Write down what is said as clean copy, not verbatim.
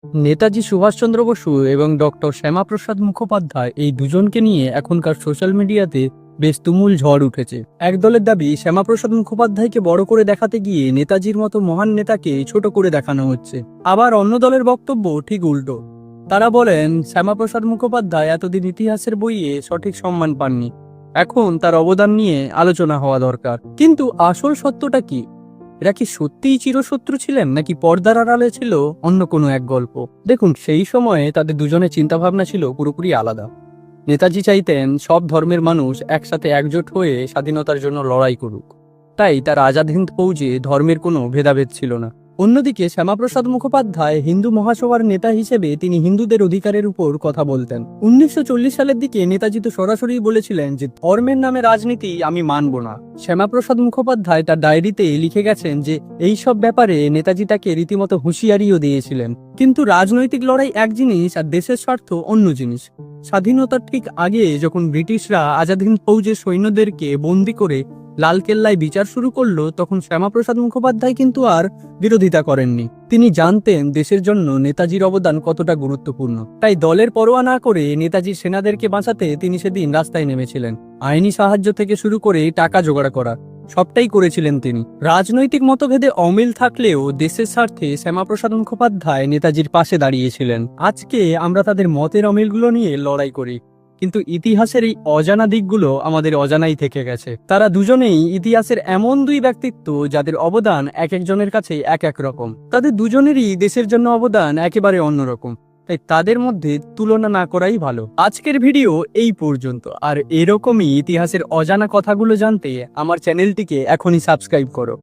নেতাজি সুভাষচন্দ্র বসু এবং ডক্টর শ্যামাপ্রসাদ মুখোপাধ্যায় এই দুজনকে নিয়ে এখনকার সোশ্যাল মিডিয়াতে বেশ তুমুল ঝড় উঠেছে। একদলের দাবি শ্যামাপ্রসাদ মুখোপাধ্যায়কে বড় করে দেখাতে গিয়ে নেতাজির মতো মহান নেতাকে ছোট করে দেখানো হচ্ছে। আবার অন্য দলের বক্তব্য ঠিক উল্টো। তারা বলেন শ্যামাপ্রসাদ মুখোপাধ্যায় এতদিন ইতিহাসের বইয়ে সঠিক সম্মান পাননি, এখন তার অবদান নিয়ে আলোচনা হওয়া দরকার। কিন্তু আসল সত্যটা কি? এরা কি সত্যিই চিরশত্রু ছিলেন, নাকি পর্দার আড়ালে ছিল অন্য কোনো এক গল্প? দেখুন, সেই সময়ে তাদের দুজনের চিন্তাভাবনা ছিল পুরোপুরি আলাদা। নেতাজি চাইতেন সব ধর্মের মানুষ একসাথে একজোট হয়ে স্বাধীনতার জন্য লড়াই করুক, তাই তার আজাদ হিন্দ ফৌজে ধর্মের কোনো ভেদাভেদ ছিল না। অন্যদিকে শ্যামাপ্রসাদ মুখোপাধ্যায় হিন্দু মহাসভার নেতা হিসেবে তিনি হিন্দুদের অধিকারের উপর কথা বলতেন। 1940 সালের দিকে নেতাজি তো সরাসরি বলেছিলেন যে ধর্মের নামে রাজনীতি আমি মানব না। শ্যামাপ্রসাদ মুখোপাধ্যায় তার ডায়েরিতে লিখে গেছেন যে এই সব ব্যাপারে নেতাজি তাকে রীতিমতো হুঁশিয়ারিও দিয়েছিলেন। কিন্তু রাজনৈতিক লড়াই এক জিনিস আর দেশের স্বার্থ অন্য জিনিস। স্বাধীনতার ঠিক আগে যখন ব্রিটিশরা আজাদ হিন্দ ফৌজের সৈন্যদেরকে বন্দি করে লালকেল্লায় বিচার শুরু করলো, তখন শ্যামাপ্রসাদ মুখোপাধ্যায় কিন্তু আর বিরোধিতা করেননি। তিনি জানতেন দেশের জন্য নেতাজির অবদান কতটা গুরুত্বপূর্ণ। তাই দলের পরোয়া না করে নেতাজির সেনাদেরকে বাঁচাতে তিনি সেদিন রাস্তায় নেমেছিলেন। আইনি সাহায্য থেকে শুরু করে টাকা জোগাড় করা সবটাই করেছিলেন তিনি। রাজনৈতিক মতভেদে অমিল থাকলেও দেশের স্বার্থে শ্যামাপ্রসাদ মুখোপাধ্যায় নেতাজির পাশে দাঁড়িয়েছিলেন। আজকে আমরা তাদের মতের অমিলগুলো নিয়ে লড়াই করি, কিন্তু ইতিহাসের এই অজানা দিকগুলো আমাদের অজানাই থেকে গেছে। তারা দুজনেই ইতিহাসের এমন দুই ব্যক্তিত্ব যাদের অবদান এক একজনের কাছে এক এক রকম। তাদের দুজনেরই দেশের জন্য অবদান একেবারে অন্যরকম, তাই তাদের মধ্যে তুলনা না করাই ভালো। আজকের ভিডিও এই পর্যন্ত, আর এরকমই ইতিহাসের অজানা কথাগুলো জানতে আমার চ্যানেলটিকে এখনই সাবস্ক্রাইব করো।